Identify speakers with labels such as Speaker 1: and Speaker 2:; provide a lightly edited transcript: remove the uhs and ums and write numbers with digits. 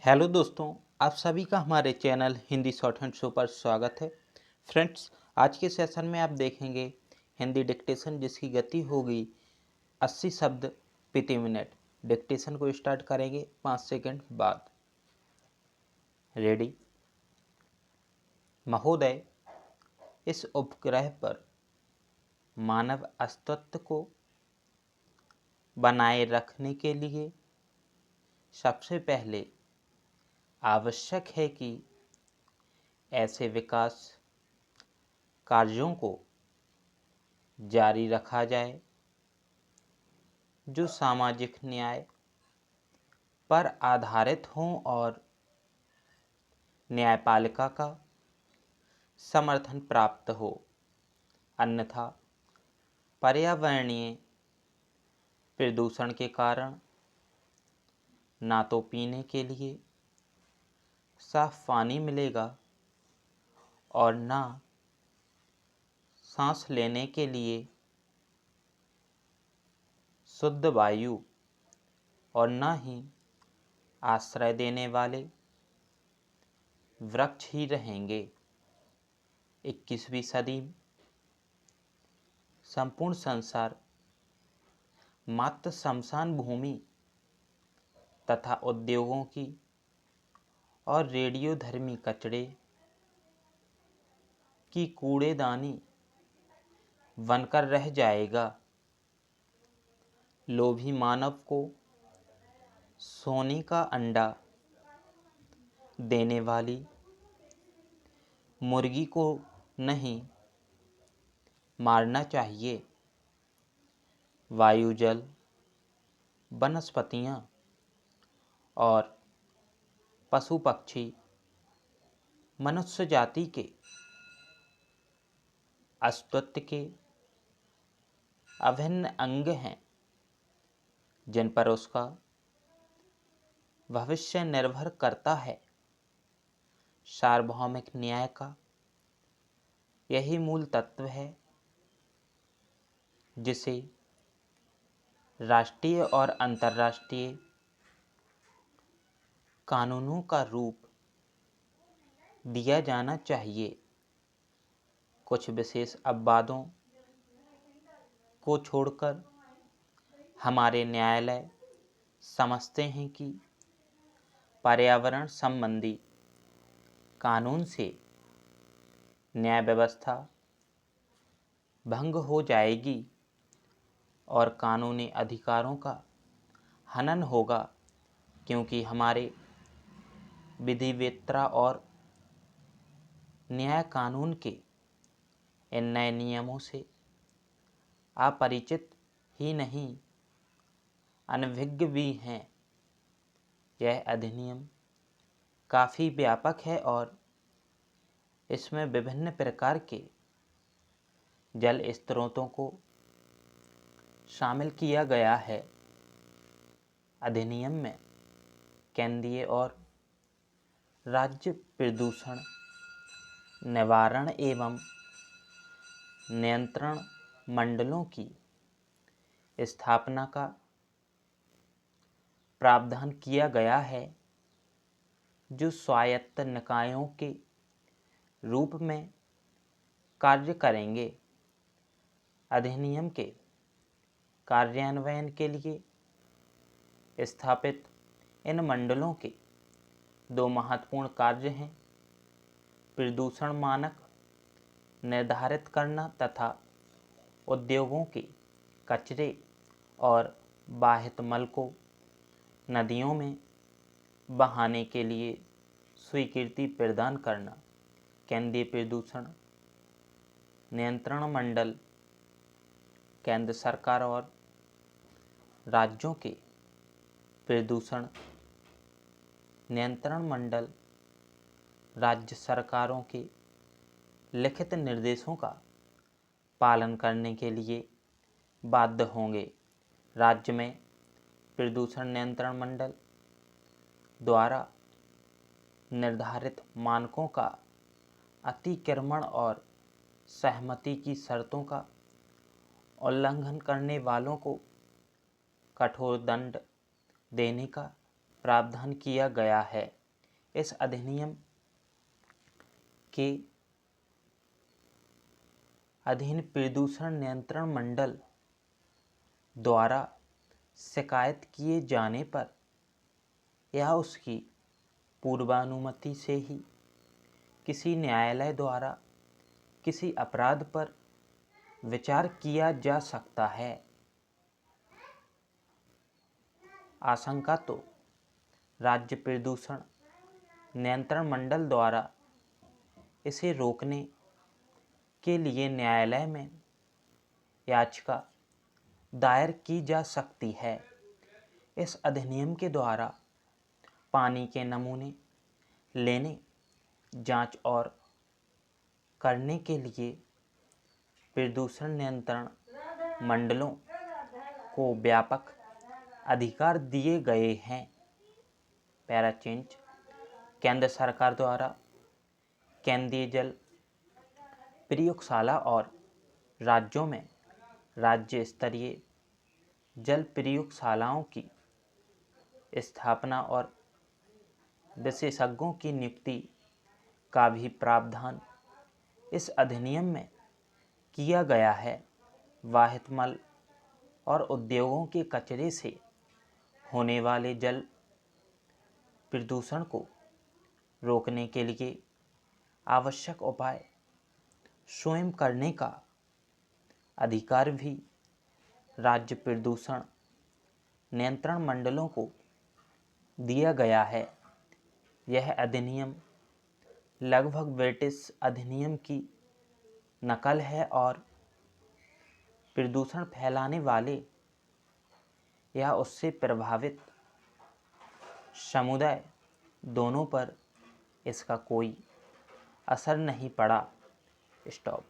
Speaker 1: Hello दोस्तों, आप सभी का हमारे channel Hindi short hand show पर स्वागत है। फ्रेंड्स, आज के सेशन में आप देखेंगे हिंदी डिक्टेशन जिसकी गति होगी 80 शब्द प्रति मिनट। डिक्टेशन को स्टार्ट करेंगे 5 सेकंड बाद। रेडी। महोदय, इस उपग्रह पर मानव अस्तित्व को बनाए रखने के लिए सबसे पहले आवश्यक है कि ऐसे विकास कार्यों को जारी रखा जाए जो सामाजिक न्याय पर आधारित हों और न्यायपालिका का समर्थन प्राप्त हो, अन्यथा पर्यावरणीय प्रदूषण के कारण ना तो पीने के लिए साफ पानी मिलेगा और ना सांस लेने के लिए शुद्ध वायु और ना ही आश्रय देने वाले वृक्ष ही रहेंगे। 21वीं सदी संपूर्ण संसार मात्र शमशान भूमि तथा उद्योगों की और रेडियोधर्मी कचरे की कूड़ेदानी बनकर रह जाएगा। लोभी मानव को सोने का अंडा देने वाली मुर्गी को नहीं मारना चाहिए। वायु, जल, वनस्पतियाँ और पशु पक्षी मनुष्य जाति के अस्तित्व के अभिन्न अंग हैं, जिन पर उसका भविष्य निर्भर करता है। सार्वभौमिक न्याय का यही मूल तत्व है जिसे राष्ट्रीय और अंतर्राष्ट्रीय कानूनों का रूप दिया जाना चाहिए। कुछ विशेष अपवादों को छोड़कर हमारे न्यायालय समझते हैं कि पर्यावरण संबंधी कानून से न्याय व्यवस्था भंग हो जाएगी और कानूनी अधिकारों का हनन होगा, क्योंकि हमारे विधिवेत्ता और न्याय कानून के इन नए नियमों से अपरिचित ही नहीं, अनभिज्ञ भी हैं। यह अधिनियम काफ़ी व्यापक है और इसमें विभिन्न प्रकार के जल स्रोतों को शामिल किया गया है। अधिनियम में केंद्रीय और राज्य प्रदूषण निवारण एवं नियंत्रण मंडलों की स्थापना का प्रावधान किया गया है, जो स्वायत्त निकायों के रूप में कार्य करेंगे। अधिनियम के कार्यान्वयन के लिए स्थापित इन मंडलों के दो महत्वपूर्ण कार्य हैं: प्रदूषण मानक निर्धारित करना तथा उद्योगों के कचरे और बाहित मल को नदियों में बहाने के लिए स्वीकृति प्रदान करना। केंद्रीय प्रदूषण नियंत्रण मंडल केंद्र सरकार और राज्यों के प्रदूषण नियंत्रण मंडल राज्य सरकारों के लिखित निर्देशों का पालन करने के लिए बाध्य होंगे। राज्य में प्रदूषण नियंत्रण मंडल द्वारा निर्धारित मानकों का अतिक्रमण और सहमति की शर्तों का उल्लंघन करने वालों को कठोर दंड देने का प्रावधान किया गया है। इस अधिनियम के अधीन प्रदूषण नियंत्रण मंडल द्वारा शिकायत किए जाने पर या उसकी पूर्वानुमति से ही किसी न्यायालय द्वारा किसी अपराध पर विचार किया जा सकता है। आशंका तो राज्य प्रदूषण नियंत्रण मंडल द्वारा इसे रोकने के लिए न्यायालय में याचिका दायर की जा सकती है। इस अधिनियम के द्वारा पानी के नमूने लेने, जांच और करने के लिए प्रदूषण नियंत्रण मंडलों को व्यापक अधिकार दिए गए हैं। Para change. केंद्र सरकार द्वारा केंद्रीय जल प्रयोगशाला और राज्यों में राज्य स्तरीय जल प्रयोगशालाओं की स्थापना और विशेषज्ञों की नियुक्ति का भी प्रावधान इस अधिनियम में किया गया है। वाहित मल और उद्योगों के कचरे से होने वाले जल प्रदूषण को रोकने के लिए आवश्यक उपाय स्वयं करने का अधिकार भी राज्य प्रदूषण नियंत्रण मंडलों को दिया गया है। यह अधिनियम लगभग ब्रिटिश अधिनियम की नकल है और प्रदूषण फैलाने वाले या उससे प्रभावित समुदाय दोनों पर इसका कोई असर नहीं पड़ा। स्टॉप।